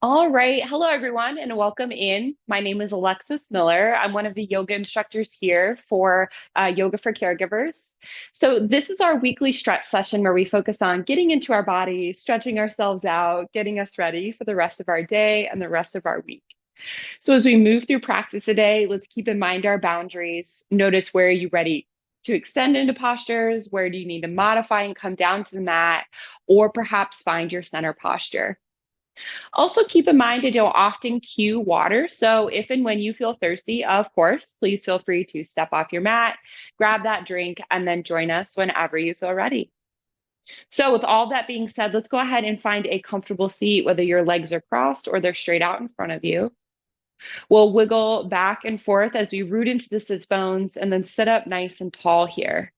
All right. Hello, everyone, and welcome in. My name is Alexis Miller. I'm one of the yoga instructors here for Yoga for Caregivers. So, this is our weekly stretch session where we focus on getting into our body, stretching ourselves out, getting us ready for the rest of our day and the rest of our week. So, as we move through practice today, let's keep in mind our boundaries. Notice where are you ready to extend into postures? Where do you need to modify and come down to the mat? Or perhaps find your center posture. Also, keep in mind I don't often cue water. So, if and when you feel thirsty, of course, please feel free to step off your mat, grab that drink, and then join us whenever you feel ready. So, with all that being said, let's go ahead and find a comfortable seat, whether your legs are crossed or they're straight out in front of you. We'll wiggle back and forth as we root into the sits bones and then sit up nice and tall here.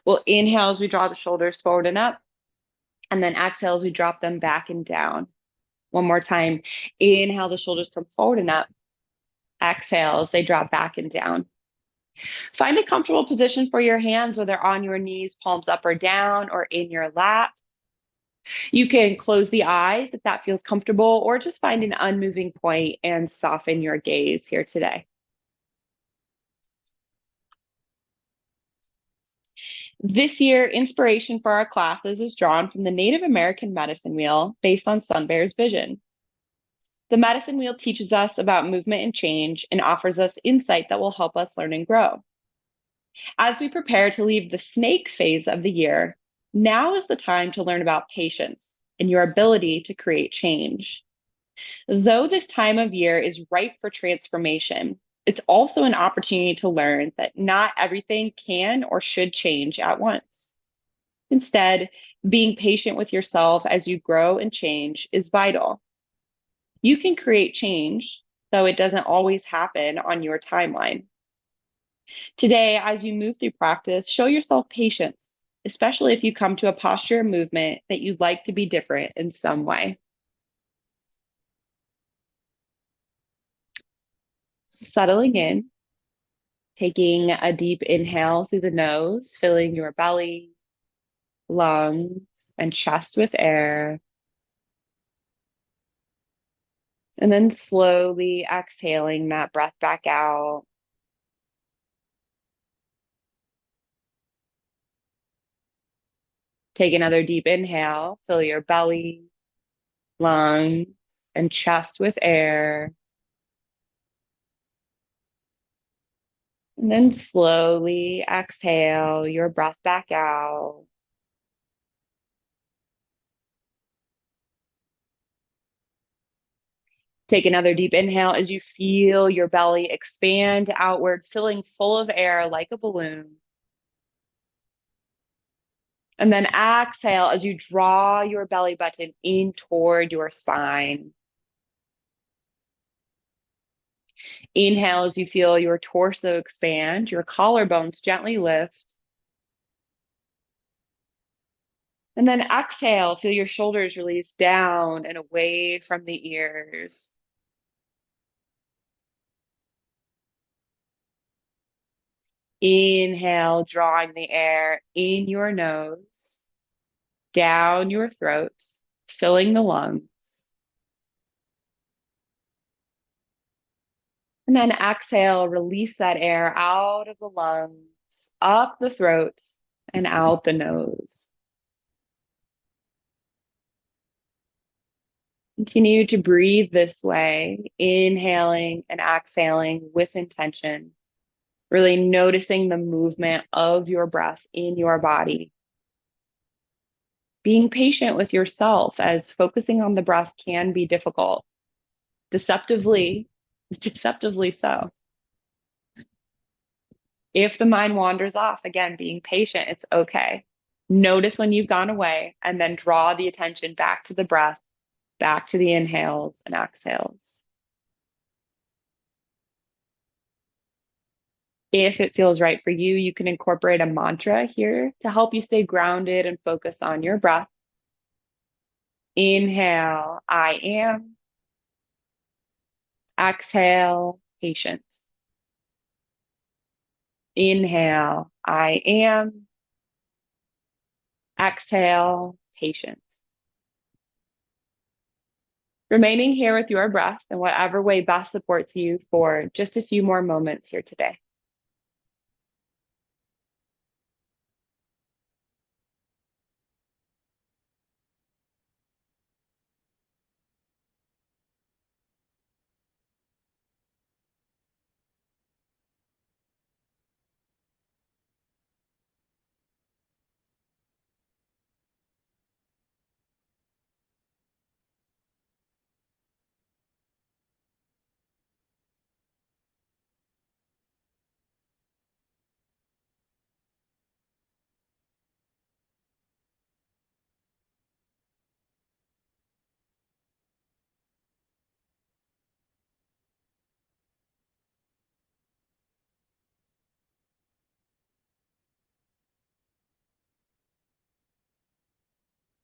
We'll inhale as we draw the shoulders forward and up, and then exhale as we drop them back and down. One more time. Inhale, the shoulders come forward and up. Exhale as they drop back and down. Find a comfortable position for your hands, whether on your knees, palms up or down, or in your lap. You can close the eyes if that feels comfortable, or just find an unmoving point and soften your gaze here today. This year, inspiration for our classes is drawn from the Native American medicine wheel based on Sun Bear's vision. The medicine wheel teaches us about movement and change and offers us insight that will help us learn and grow. As we prepare to leave the snake phase of the year, now is the time to learn about patience and your ability to create change. Though this time of year is ripe for transformation, it's also an opportunity to learn that not everything can or should change at once. Instead, being patient with yourself as you grow and change is vital. You can create change, though it doesn't always happen on your timeline. Today, as you move through practice, show yourself patience, especially if you come to a posture or movement that you'd like to be different in some way. Settling in, taking a deep inhale through the nose, filling your belly, lungs, and chest with air. And then slowly exhaling that breath back out. Take another deep inhale, fill your belly, lungs, and chest with air. And then slowly exhale your breath back out. Take another deep inhale as you feel your belly expand outward, filling full of air like a balloon. And then exhale as you draw your belly button in toward your spine. Inhale as you feel your torso expand, your collarbones gently lift. And then exhale, feel your shoulders release down and away from the ears. Inhale, drawing the air in your nose, down your throat, filling the lungs. And then exhale, release that air out of the lungs, up the throat, and out the nose. Continue to breathe this way, inhaling and exhaling with intention, really noticing the movement of your breath in your body. Being patient with yourself as focusing on the breath can be difficult, deceptively so. If the mind wanders off, again, being patient, it's okay. Notice when you've gone away and then draw the attention back to the breath, back to the inhales and exhales. If it feels right for you, you can incorporate a mantra here to help you stay grounded and focus on your breath. Inhale, I am. Exhale, patience. Inhale, I am. Exhale, patience. Remaining here with your breath in whatever way best supports you for just a few more moments here today.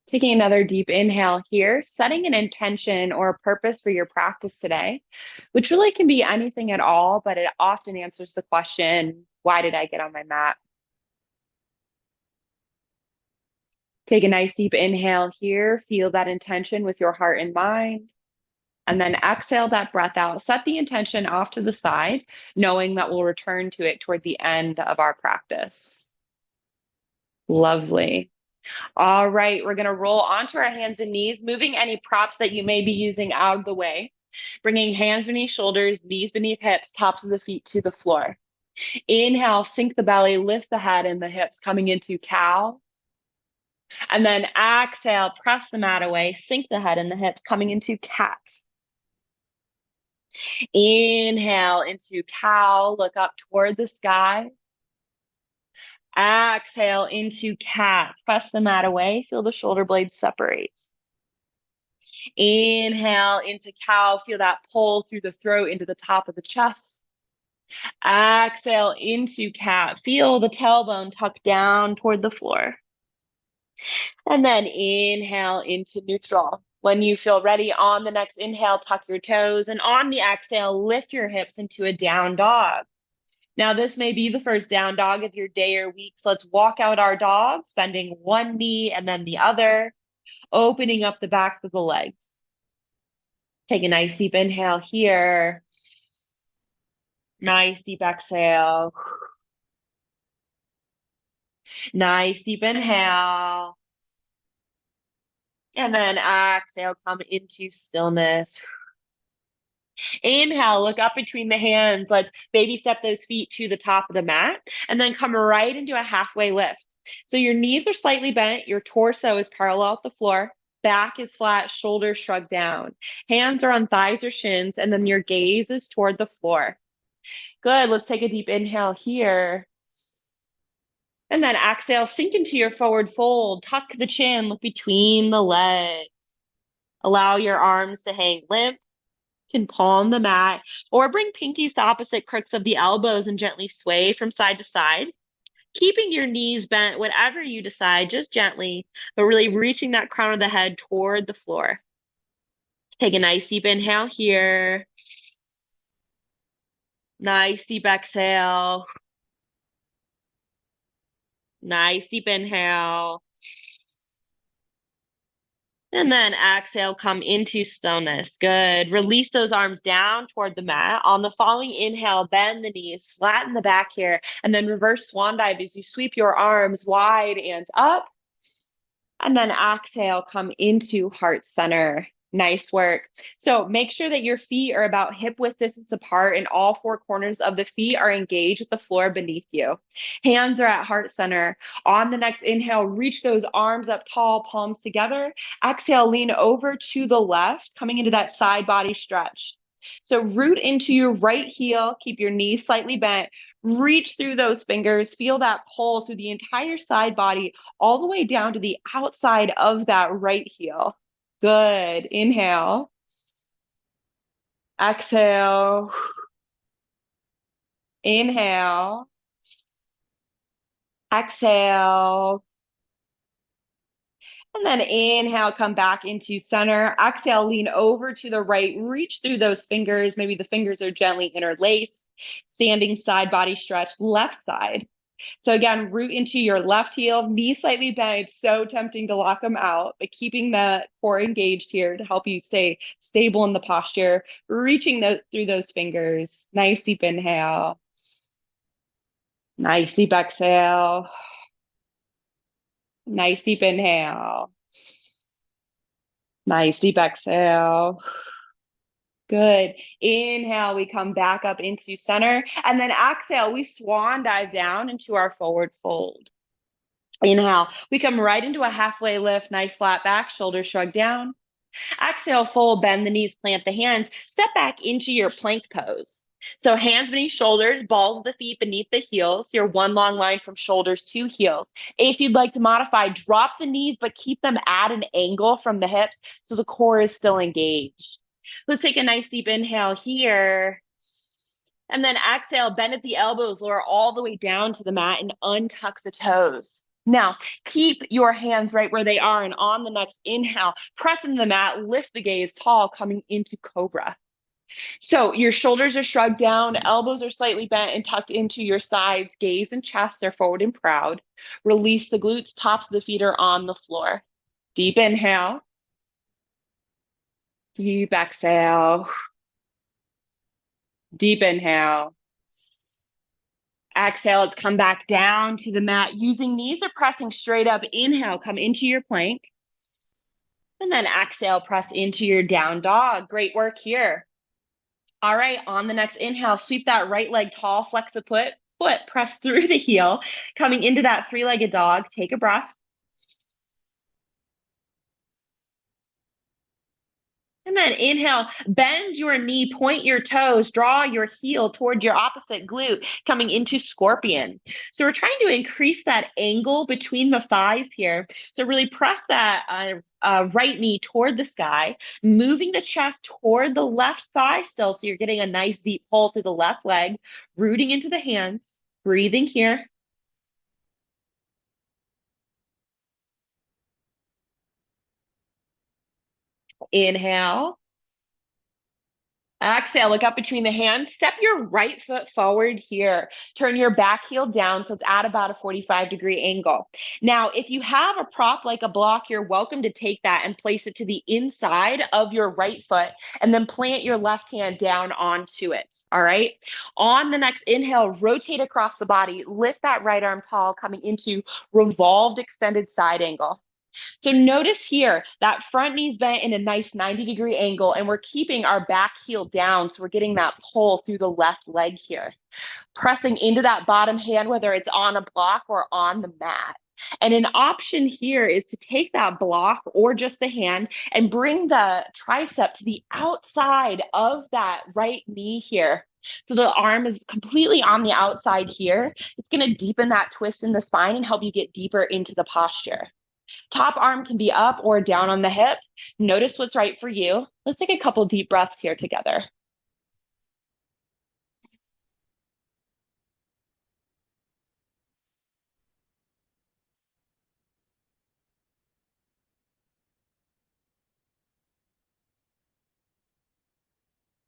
Taking another deep inhale here, setting an intention or a purpose for your practice today, which really can be anything at all, but it often answers the question, why did I get on my mat? Take a nice deep inhale here, feel that intention with your heart and mind, and then exhale that breath out. Set the intention off to the side, knowing that we'll return to it toward the end of our practice. Lovely. All right, we're going to roll onto our hands and knees, moving any props that you may be using out of the way, bringing hands beneath shoulders, knees beneath hips, tops of the feet to the floor. Inhale, sink the belly, lift the head and the hips, coming into cow. And then exhale, press the mat away, sink the head and the hips, coming into cat. Inhale into cow, look up toward the sky. Exhale into cat, press the mat away, feel the shoulder blades separate. Inhale into cow, feel that pull through the throat into the top of the chest. Exhale into cat, feel the tailbone tuck down toward the floor. And then inhale into neutral. When you feel ready on the next inhale, tuck your toes, and on the exhale, lift your hips into a down dog. Now, this may be the first down dog of your day or week, so let's walk out our dogs, bending one knee and then the other, opening up the backs of the legs. Take a nice deep inhale here. Nice deep exhale. Nice deep inhale. And then exhale, come into stillness. Inhale, look up between the hands. Let's baby step those feet to the top of the mat and then come right into a halfway lift. So your knees are slightly bent, your torso is parallel with the floor, back is flat, shoulders shrug down. Hands are on thighs or shins, and then your gaze is toward the floor. Good, let's take a deep inhale here. And then exhale, sink into your forward fold, tuck the chin, look between the legs. Allow your arms to hang limp. Can palm the mat or bring pinkies to opposite crooks of the elbows and gently sway from side to side. Keeping your knees bent, whatever you decide, just gently, but really reaching that crown of the head toward the floor. Take a nice deep inhale here. Nice deep exhale. Nice deep inhale. And then exhale, come into stillness. Good. Release those arms down toward the mat. On the following inhale, bend the knees, flatten the back here, and then reverse swan dive as you sweep your arms wide and up. And then exhale, come into heart center. Nice work. So make sure that your feet are about hip width distance apart and all four corners of the feet are engaged with the floor beneath you. Hands are at heart center. On the next inhale, reach those arms up tall, palms together. Exhale, lean over to the left, coming into that side body stretch. So root into your right heel, keep your knees slightly bent, reach through those fingers, feel that pull through the entire side body, all the way down to the outside of that right heel. Good. Inhale. Exhale. Inhale. Exhale. And then inhale, come back into center. Exhale, lean over to the right, reach through those fingers. Maybe the fingers are gently interlaced. Standing side body stretch, left side. So again, root into your left heel, knee slightly bent. It's so tempting to lock them out, but keeping that core engaged here to help you stay stable in the posture, reaching through those fingers. Nice deep inhale. Nice deep exhale. Nice deep inhale. Nice deep exhale. Good. Inhale, we come back up into center. And then exhale, we swan dive down into our forward fold. Inhale, we come right into a halfway lift, nice flat back, shoulders shrug down. Exhale, fold, bend the knees, plant the hands, step back into your plank pose. So hands beneath shoulders, balls of the feet beneath the heels, your one long line from shoulders to heels. If you'd like to modify, drop the knees, but keep them at an angle from the hips so the core is still engaged. Let's take a nice deep inhale here. And then exhale, bend at the elbows, lower all the way down to the mat and untuck the toes. Now, keep your hands right where they are. And on the next inhale, press into the mat, lift the gaze tall, coming into cobra. So your shoulders are shrugged down, elbows are slightly bent and tucked into your sides, gaze and chest are forward and proud. Release the glutes, tops of the feet are on the floor. Deep inhale. Deep exhale. Deep inhale. Exhale, let's come back down to the mat. Using knees or pressing straight up. Inhale, come into your plank. And then exhale, press into your down dog. Great work here. All right, on the next inhale, sweep that right leg tall, flex the foot, press through the heel. Coming into that three-legged dog, take a breath. And then inhale, bend your knee, point your toes, draw your heel toward your opposite glute, coming into scorpion. So we're trying to increase that angle between the thighs here. So really press that right knee toward the sky, moving the chest toward the left thigh still. So you're getting a nice deep pull through the left leg, rooting into the hands, breathing here. Inhale. Exhale, look up between the hands. Step your right foot forward here. Turn your back heel down so it's at about a 45-degree angle. Now, if you have a prop like a block, you're welcome to take that and place it to the inside of your right foot and then plant your left hand down onto it. All right. On the next inhale, rotate across the body. Lift that right arm tall, coming into revolved extended side angle. So notice here that front knee's bent in a nice 90-degree angle, and we're keeping our back heel down. So we're getting that pull through the left leg here. Pressing into that bottom hand, whether it's on a block or on the mat. And an option here is to take that block or just the hand and bring the tricep to the outside of that right knee here. So the arm is completely on the outside here. It's going to deepen that twist in the spine and help you get deeper into the posture. Top arm can be up or down on the hip. Notice what's right for you. Let's take a couple deep breaths here together.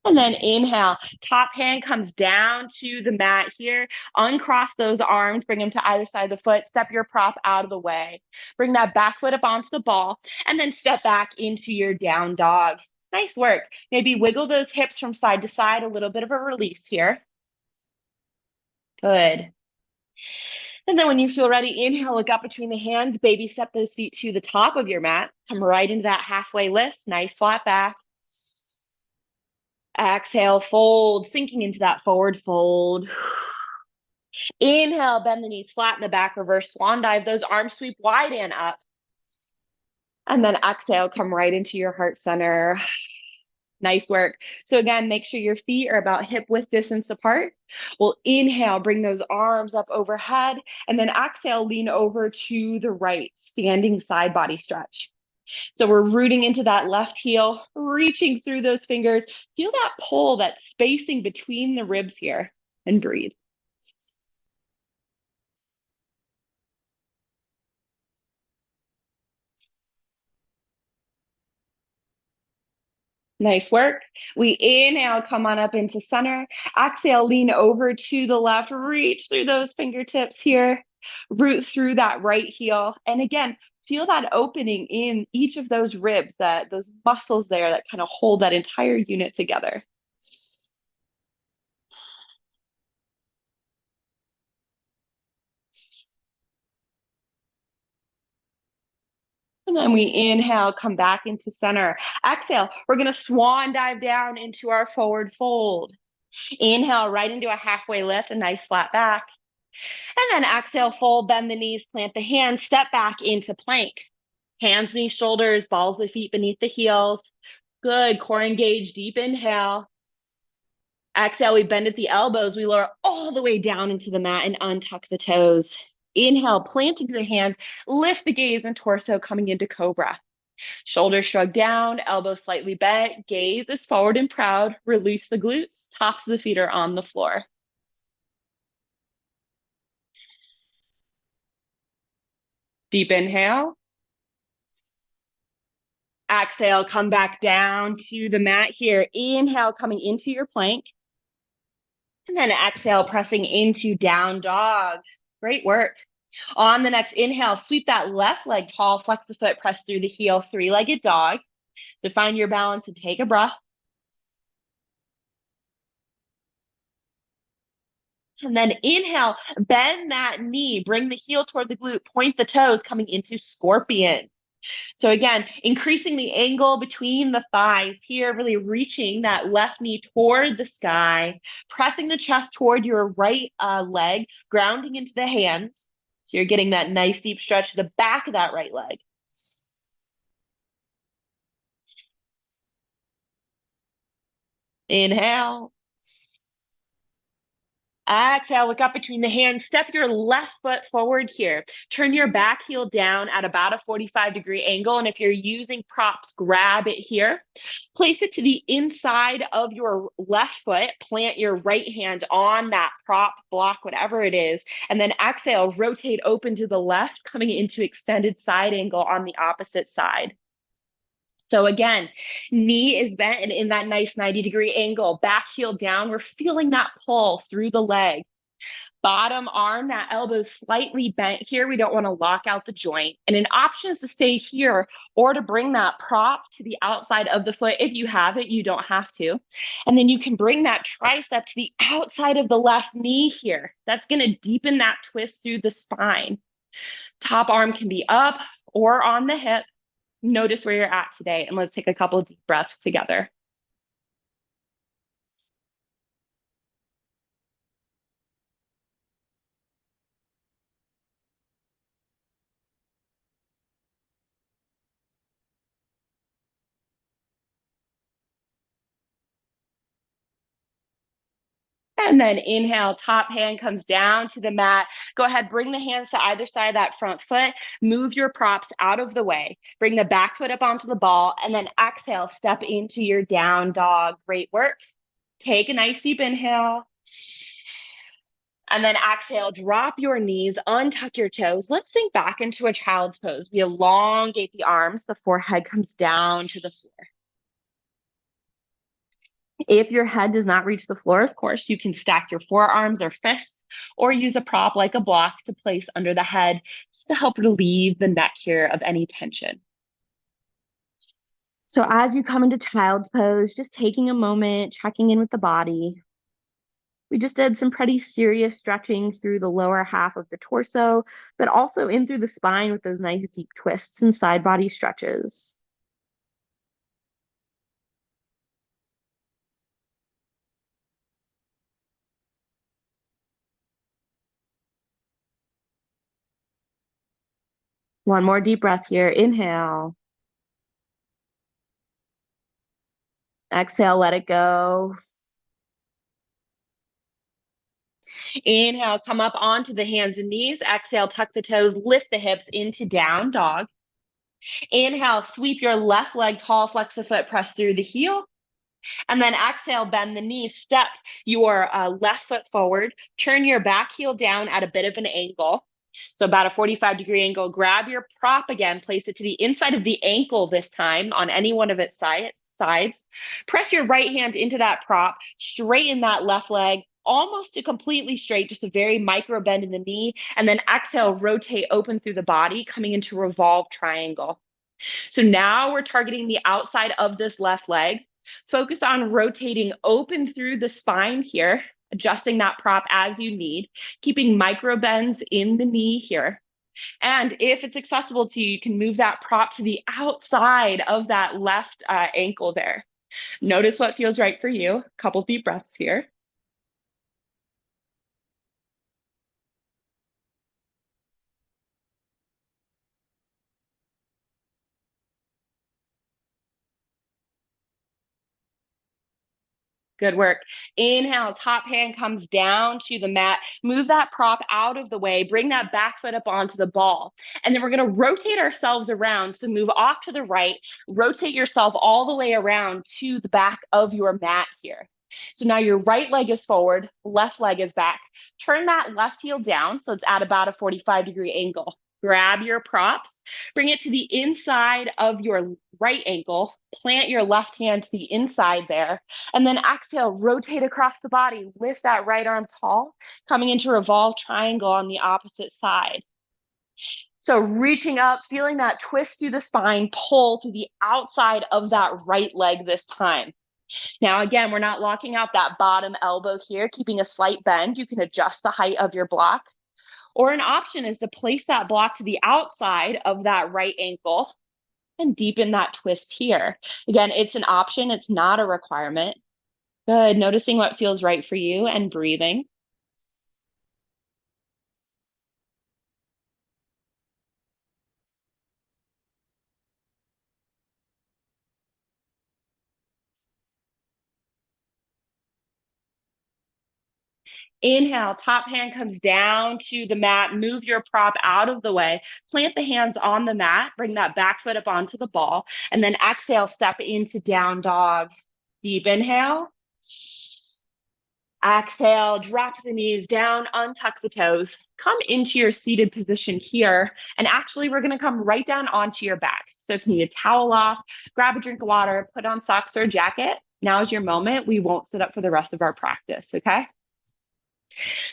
And then inhale, top hand comes down to the mat here. Uncross those arms, bring them to either side of the foot. Step your prop out of the way. Bring that back foot up onto the ball and then step back into your down dog. Nice work. Maybe wiggle those hips from side to side, a little bit of a release here. Good. And then when you feel ready, inhale, look up between the hands, baby step those feet to the top of your mat. Come right into that halfway lift, nice flat back. Exhale, fold, sinking into that forward fold. Inhale, bend the knees, flatten the back, reverse swan dive. Those arms sweep wide and up. And then exhale, come right into your heart center. Nice work. So again, make sure your feet are about hip width distance apart. We'll inhale, bring those arms up overhead, and then exhale, lean over to the right, standing side body stretch. So we're rooting into that left heel, reaching through those fingers. Feel that pull, that spacing between the ribs here, and breathe. Nice work. We inhale, come on up into center. Exhale, lean over to the left, reach through those fingertips here, root through that right heel. And again, feel that opening in each of those ribs, that those muscles there that kind of hold that entire unit together. And then we inhale, come back into center. Exhale, we're going to swan dive down into our forward fold. Inhale, right into a halfway lift, a nice flat back. And then exhale, fold, bend the knees, plant the hands, step back into plank. Hands beneath shoulders, balls of the feet beneath the heels. Good, core engaged, deep inhale. Exhale, we bend at the elbows. We lower all the way down into the mat and untuck the toes. Inhale, planting the hands, lift the gaze and torso coming into cobra. Shoulders shrug down, elbows slightly bent, gaze is forward and proud. Release the glutes, tops of the feet are on the floor. Deep inhale. Exhale, come back down to the mat here. Inhale, coming into your plank. And then exhale, pressing into down dog. Great work. On the next inhale, sweep that left leg tall, flex the foot, press through the heel, three-legged dog. So find your balance and take a breath. And then inhale, bend that knee, bring the heel toward the glute, point the toes, coming into scorpion. So again, increasing the angle between the thighs here, really reaching that left knee toward the sky, pressing the chest toward your right leg, grounding into the hands. So you're getting that nice deep stretch to the back of that right leg. Inhale. Exhale, look up between the hands. Step your left foot forward here. Turn your back heel down at about a 45-degree angle. And if you're using props, grab it here. Place it to the inside of your left foot. Plant your right hand on that prop, block, whatever it is. And then exhale, rotate open to the left, coming into extended side angle on the opposite side. So again, knee is bent and in that nice 90-degree angle, back heel down. We're feeling that pull through the leg. Bottom arm, that elbow slightly bent here. We don't want to lock out the joint. And an option is to stay here or to bring that prop to the outside of the foot. If you have it, you don't have to. And then you can bring that tricep to the outside of the left knee here. That's going to deepen that twist through the spine. Top arm can be up or on the hip. Notice where you're at today, and let's take a couple of deep breaths together. And then inhale, top hand comes down to the mat. Go ahead, bring the hands to either side of that front foot. Move your props out of the way. Bring the back foot up onto the ball, and then exhale, step into your down dog. Great work. Take a nice deep inhale. And then exhale, drop your knees, untuck your toes. Let's sink back into a child's pose. We elongate the arms, the forehead comes down to the floor. If your head does not reach the floor, of course, you can stack your forearms or fists or use a prop like a block to place under the head just to help relieve the neck here of any tension. So as you come into child's pose, just taking a moment, checking in with the body. We just did some pretty serious stretching through the lower half of the torso, but also in through the spine with those nice deep twists and side body stretches. One more deep breath here. Inhale. Exhale, let it go. Inhale, come up onto the hands and knees. Exhale, tuck the toes, lift the hips into down dog. Inhale, sweep your left leg tall, flex the foot, press through the heel. And then exhale, bend the knee, step your left foot forward, turn your back heel down at a bit of an angle. So about a 45-degree angle. Grab your prop again, place it to the inside of the ankle this time on any one of its sides. sides. Press your right hand into that prop, straighten that left leg almost to completely straight, just a very micro bend in the knee, and then exhale, rotate open through the body, coming into revolve triangle. So now we're targeting the outside of this left leg. Focus on rotating open through the spine here, adjusting that prop as you need, keeping micro bends in the knee here. And if it's accessible to you, you can move that prop to the outside of that left ankle there. Notice what feels right for you. A couple deep breaths here. Good work. Inhale, top hand comes down to the mat. Move that prop out of the way. Bring that back foot up onto the ball. And then we're going to rotate ourselves around. So move off to the right, rotate yourself all the way around to the back of your mat here. So now your right leg is forward, left leg is back. Turn that left heel down so it's at about a 45-degree angle. Grab your props, bring it to the inside of your right ankle, plant your left hand to the inside there, and then exhale, rotate across the body, lift that right arm tall, coming into revolve triangle on the opposite side. So reaching up, feeling that twist through the spine, pull to the outside of that right leg this time. Now, again, we're not locking out that bottom elbow here, keeping a slight bend. You can adjust the height of your block. Or an option is to place that block to the outside of that right ankle and deepen that twist here. Again, it's an option, it's not a requirement. Good. Noticing what feels right for you and breathing. Inhale, top hand comes down to the mat. Move your prop out of the way. Plant the hands on the mat. Bring that back foot up onto the ball. And then exhale, step into down dog. Deep inhale. Exhale, drop the knees down, untuck the toes. Come into your seated position here. And actually, we're going to come right down onto your back. So if you need a towel off, grab a drink of water, put on socks or a jacket. Now is your moment. We won't sit up for the rest of our practice, okay?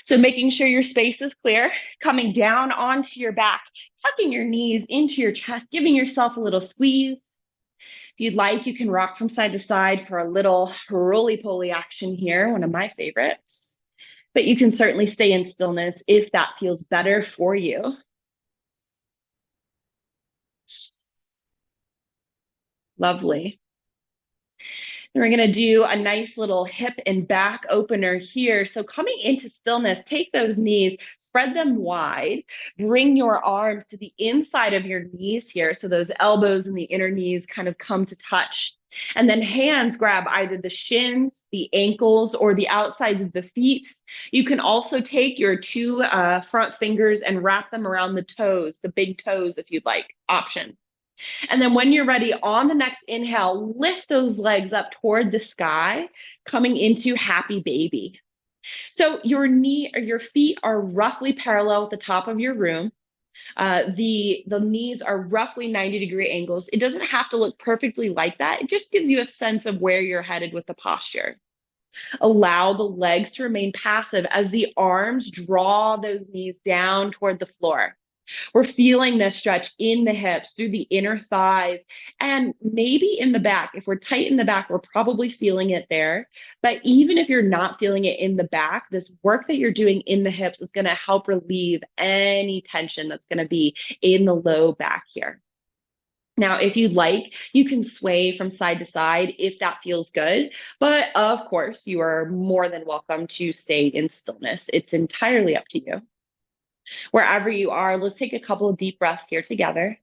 So making sure your space is clear, coming down onto your back, tucking your knees into your chest, giving yourself a little squeeze. If you'd like, you can rock from side to side for a little roly-poly action here, one of my favorites. But you can certainly stay in stillness if that feels better for you. Lovely. And we're going to do a nice little hip and back opener here. So coming into stillness, take those knees, spread them wide, bring your arms to the inside of your knees here. So those elbows and the inner knees kind of come to touch. And then hands grab either the shins, the ankles, or the outsides of the feet. You can also take your two front fingers and wrap them around the toes, the big toes if you'd like, option. And then when you're ready, on the next inhale, lift those legs up toward the sky, coming into happy baby. So your knee or your feet are roughly parallel at the top of your room. The knees are roughly 90-degree angles. It doesn't have to look perfectly like that. It just gives you a sense of where you're headed with the posture. Allow the legs to remain passive as the arms draw those knees down toward the floor. We're feeling this stretch in the hips, through the inner thighs, and maybe in the back. If we're tight in the back, we're probably feeling it there. But even if you're not feeling it in the back, this work that you're doing in the hips is going to help relieve any tension that's going to be in the low back here. Now, if you'd like, you can sway from side to side if that feels good. But of course, you are more than welcome to stay in stillness. It's entirely up to you. Wherever you are, let's take a couple of deep breaths here together.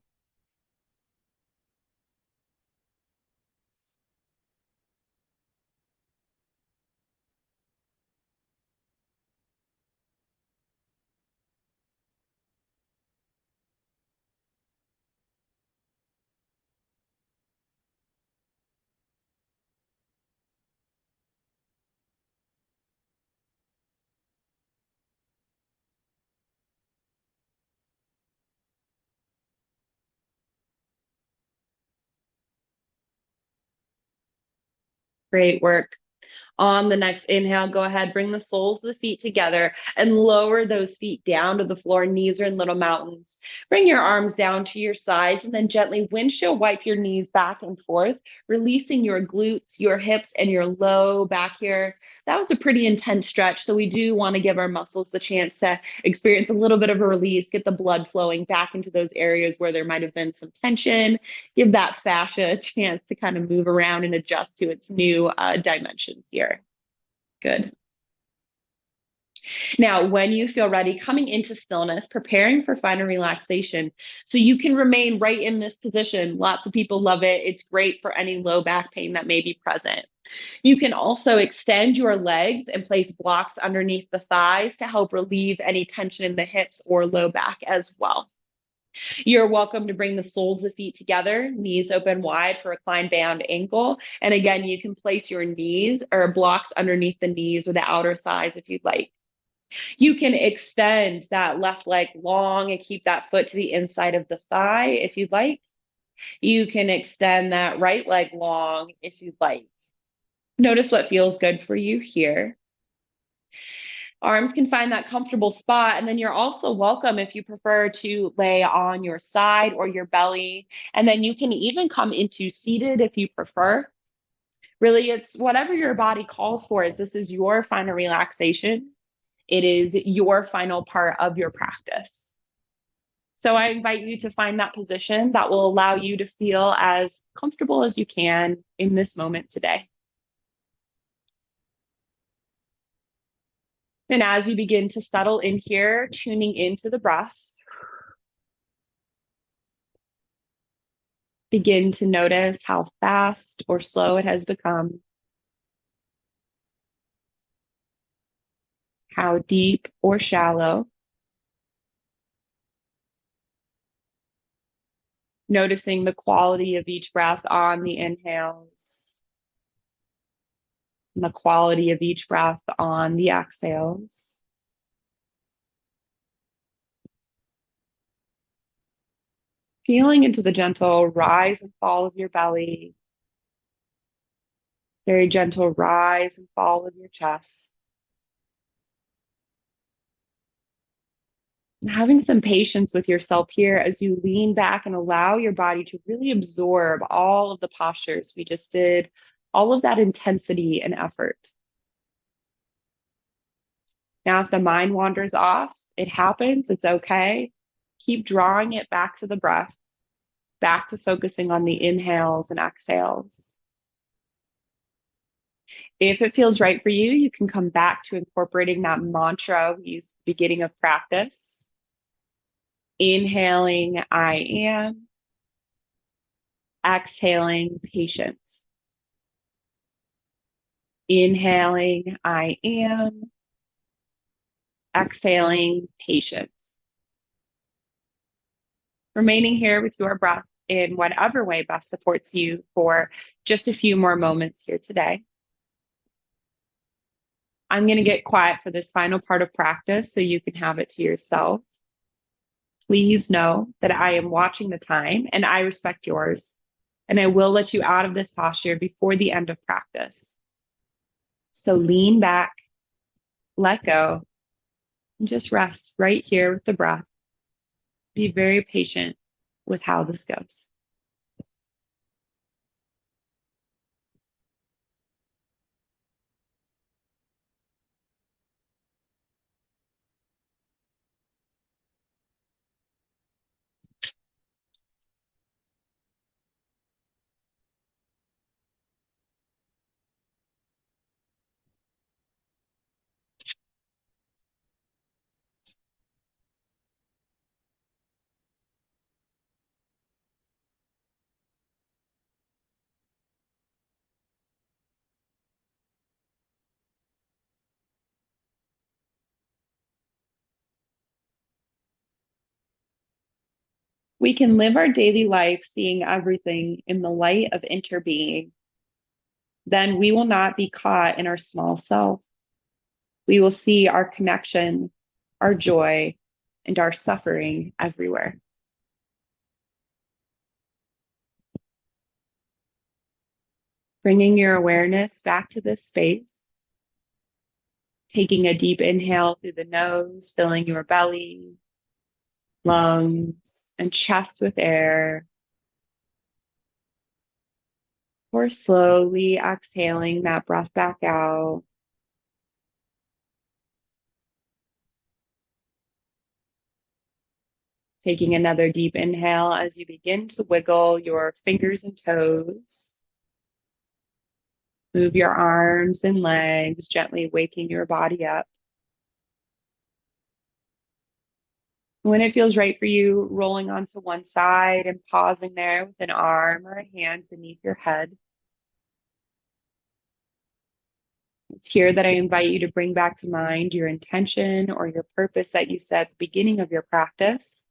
Great work. On the next inhale, go ahead, bring the soles of the feet together and lower those feet down to the floor. Knees are in little mountains. Bring your arms down to your sides and then gently windshield wipe your knees back and forth, releasing your glutes, your hips, and your low back here. That was a pretty intense stretch. So we do want to give our muscles the chance to experience a little bit of a release, get the blood flowing back into those areas where there might have been some tension, give that fascia a chance to kind of move around and adjust to its new dimensions here. Good. Now, when you feel ready, coming into stillness, preparing for final relaxation. So you can remain right in this position. Lots of people love it. It's great for any low back pain that may be present. You can also extend your legs and place blocks underneath the thighs to help relieve any tension in the hips or low back as well. You're welcome to bring the soles of the feet together, knees open wide for reclined bound ankle. And again, you can place your knees or blocks underneath the knees or the outer thighs if you'd like. You can extend that left leg long and keep that foot to the inside of the thigh if you'd like. You can extend that right leg long if you'd like. Notice what feels good for you here. Arms can find that comfortable spot. And then you're also welcome if you prefer to lay on your side or your belly. And then you can even come into seated if you prefer. Really, it's whatever your body calls for. This is your final relaxation. It is your final part of your practice. So I invite you to find that position that will allow you to feel as comfortable as you can in this moment today. And as you begin to settle in here, tuning into the breath, begin to notice how fast or slow it has become, how deep or shallow. Noticing the quality of each breath on the inhales and the quality of each breath on the exhales. Feeling into the gentle rise and fall of your belly, very gentle rise and fall of your chest. And having some patience with yourself here as you lean back and allow your body to really absorb all of the postures we just did, all of that intensity and effort. Now, if the mind wanders off, it happens, it's okay. Keep drawing it back to the breath, back to focusing on the inhales and exhales. If it feels right for you, you can come back to incorporating that mantra we used at the beginning of practice. Inhaling, I am. Exhaling, patient. Inhaling, I am. Exhaling, patient. Remaining here with your breath in whatever way best supports you for just a few more moments here today. I'm going to get quiet for this final part of practice so you can have it to yourself. Please know that I am watching the time and I respect yours, and I will let you out of this posture before the end of practice. So lean back, let go, and just rest right here with the breath. Be very patient with how this goes. We can live our daily life seeing everything in the light of interbeing. Then we will not be caught in our small self. We will see our connection, our joy, and our suffering everywhere. Bringing your awareness back to this space, taking a deep inhale through the nose, filling your belly, lungs, and chest with air, or slowly exhaling that breath back out. Taking another deep inhale as you begin to wiggle your fingers and toes. Move your arms and legs, gently waking your body up. When it feels right for you, rolling onto one side and pausing there with an arm or a hand beneath your head. It's here that I invite you to bring back to mind your intention or your purpose that you set at the beginning of your practice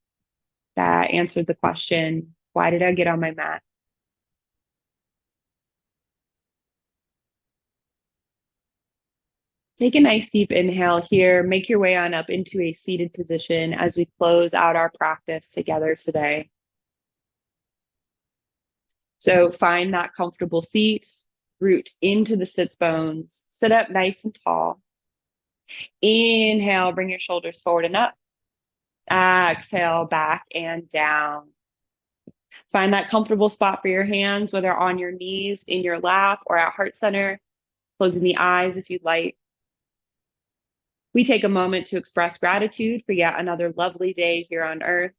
that answered the question, why did I get on my mat? Take a nice deep inhale here. Make your way on up into a seated position as we close out our practice together today. So find that comfortable seat, root into the sits bones, sit up nice and tall. Inhale, bring your shoulders forward and up. Exhale, back and down. Find that comfortable spot for your hands, whether on your knees, in your lap, or at heart center. Closing the eyes if you'd like. We take a moment to express gratitude for yet another lovely day here on earth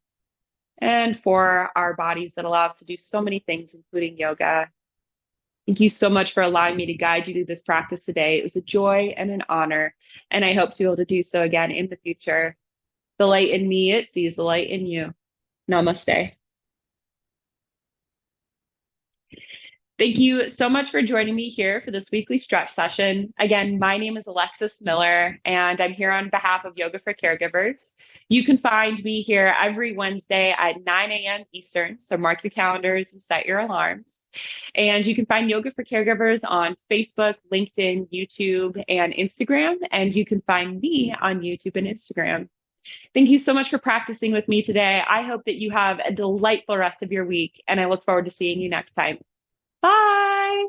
and for our bodies that allow us to do so many things, including yoga. Thank you so much for allowing me to guide you through this practice today. It was a joy and an honor, and I hope to be able to do so again in the future. The light in me, it sees the light in you. Namaste. Thank you so much for joining me here for this weekly stretch session. Again, my name is Alexis Miller, and I'm here on behalf of Yoga for Caregivers. You can find me here every Wednesday at 9 a.m. Eastern, so mark your calendars and set your alarms. And you can find Yoga for Caregivers on Facebook, LinkedIn, YouTube, and Instagram, and you can find me on YouTube and Instagram. Thank you so much for practicing with me today. I hope that you have a delightful rest of your week, and I look forward to seeing you next time. Bye.